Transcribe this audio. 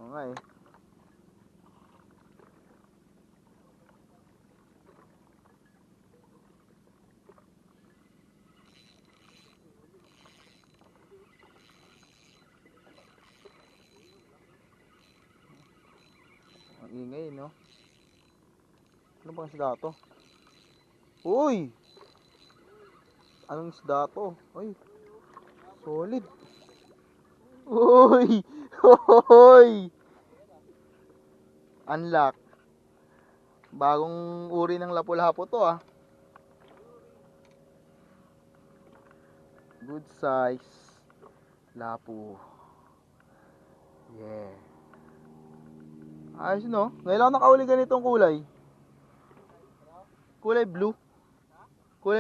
Oo nga eh. Ang ingay, no? Ano bang isda to? Uy! Anong isda to? Uy, solid. Uy! Hoy! Unlock. Bagong uri ng lapu-lapu to ah. Good size. Lapu. Yeah. Ayos no? Ngayon lang nakahuli ganitong kulay. Kulay blue. Kulay